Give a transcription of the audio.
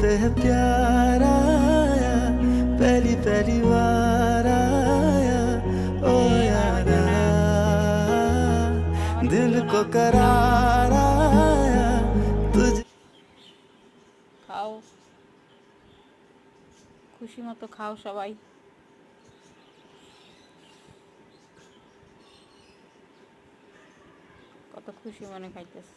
पे है प्यार आया, पहली पहली बार आया, ओ यारा दिल को करार आया तुझ। খাও, খুশি মতো খাও সবাই। কত খুশি মনে খাইতেছে।